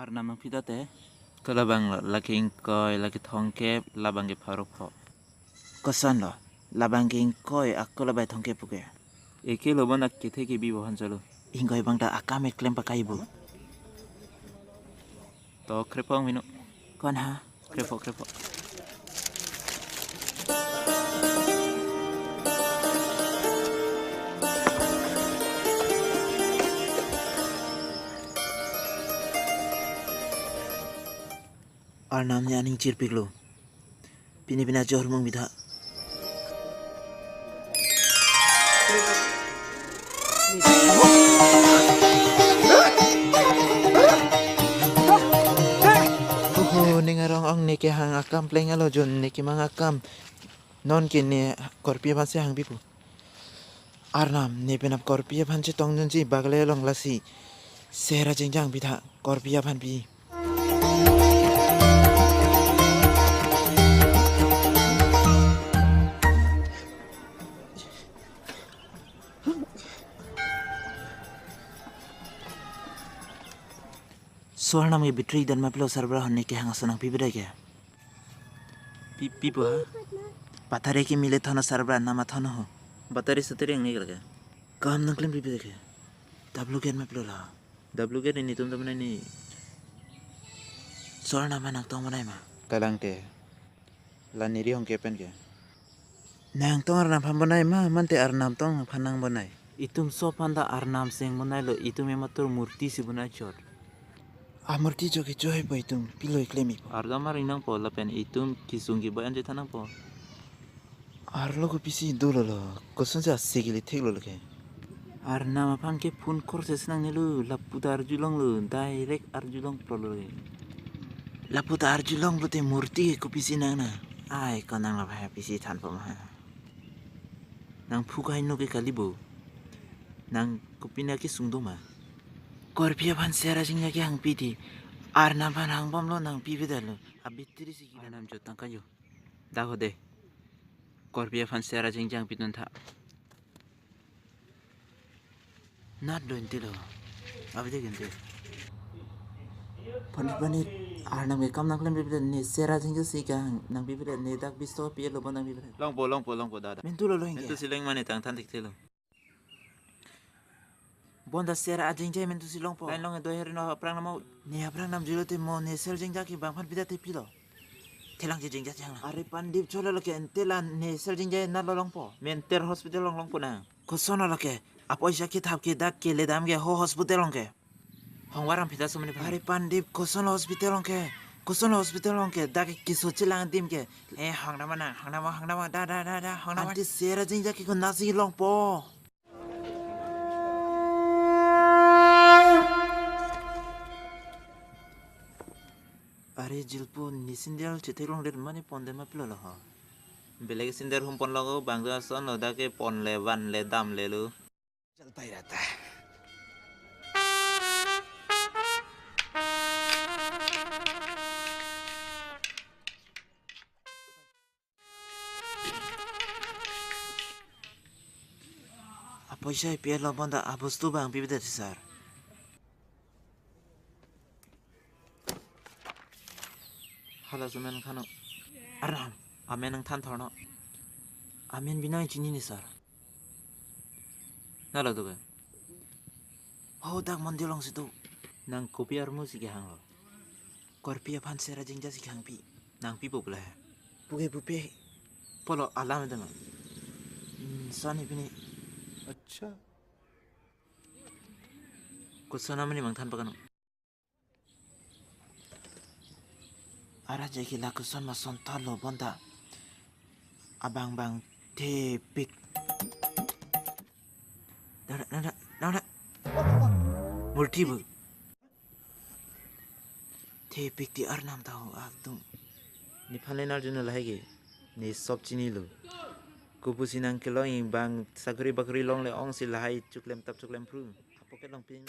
Arnam pidate kalabang laking koy laki thongkep labang ke pharok pho kosan lo labang king koy akolabai thongkep puke eke loban ak kethe ke bi bohan chalo ingoi bangta akame klem pakaibu to krepong minu kon ha krepo Arnam nya ning cirpiklo pina johor mong bidha ningarong ong neke hang akam pleng alo jon neke mang akam non kini korpia banse hang bipu Arnam ne penap korpia banse tongjon ji bagle long lasi sera jengjang bidha korpia ban bi Soalnya may betray dan mapilo sarbrahan ni kaya ngasanang pibiday kaya. Pipo ha? Patare ki mile thono sarbrahan nama thono ho. Batari satiri ang nigil kaya. Kaham nangklim pibiday kaya. Dablu kaya mapilo la. Dablu kaya ni tum taman ni. Soalnya nama nang tong manay ma. Kalang te. Laniri hong kepen kaya. Nang tong arnam pambanay ma. Mante arnam tong panang banay. Itum so panda arnam seng banay lo. Itum ematur murti si banay chor. Amurti joki joy po itum pilo iklemi po. Arga marinang po lapen itum kisungi bayan jeta nang po. Arlo ko pisi dolo lo. Koson sa sigili teglo lo ke. Ar nama pangke pun korses nang nilu laputa arjulong lo direct arjulong prolo lo. Laputa arjulong lo te murti ko pisi nang na. Ay konang lapaya pisi tan po ma. Nang pukay no ke kalibo. Nang kupina ki sungdo ma. Korpia ban sera jingnya ki hang pidi arna ban hang bom lo nang pibidal lo abitri si ki nam jotang kayo daho de korpia ban sera jingjang pidun tha not do intilo abide gente panit arna me kam nang klem pibidal ni sera jingja si ka nang pibidal ni dak bisto pi lo ban nang pibidal long po dada mentulo lo hinge mentu sileng mane tang tan tik telo Bonda sera ajing jay mentu silong po. Lain long do heri no aprang namau. Ni aprang nam jilo te mo ni sel jing jaki bang pan pida te pilo. Telang jing jaki hang. Are pandip chola lo ke entelan ni sel jing jay na long po. Menter hospital long po na. Kosono lo ke. Apo jaki thap ke dak ke ledam ke ho hospital long ke. Hong waram pida sumani pa. Are pandip kosono hospital long ke. Kosono hospital long ke dak ke sochilang dim ke. Hang nama da hang nama. Anti sera jing jaki ko nasi long po. Are jilpo ni sindel cetelong der mani ponde mapilo lo ha. Belagi sinder humpon logo bangsa son lo dake pon le van le dam le lu. Jaltai rata. Apa isai pier lo bonda abos tu bang bibida sar. Hala sumen khano Arnam amen ang tan thorno amen binang chini ni sar nalo to ho dak mondilong situ nang kopi armu si hang lo korpia phan sera jingja si hang pi nang pi popla pupe polo alam dang sani bini acha ko sana mani mang tan pakano Ara jeki laku son ma son talo bonda abang bang te pik nada multi bu te pik di arnam tahu aktum ni phale nar juna lahege ni sob chini lo kupusi nang kelo ing bang sakuri bakuri long le ong si lahai chuklem tap chuklem pru apoket long ping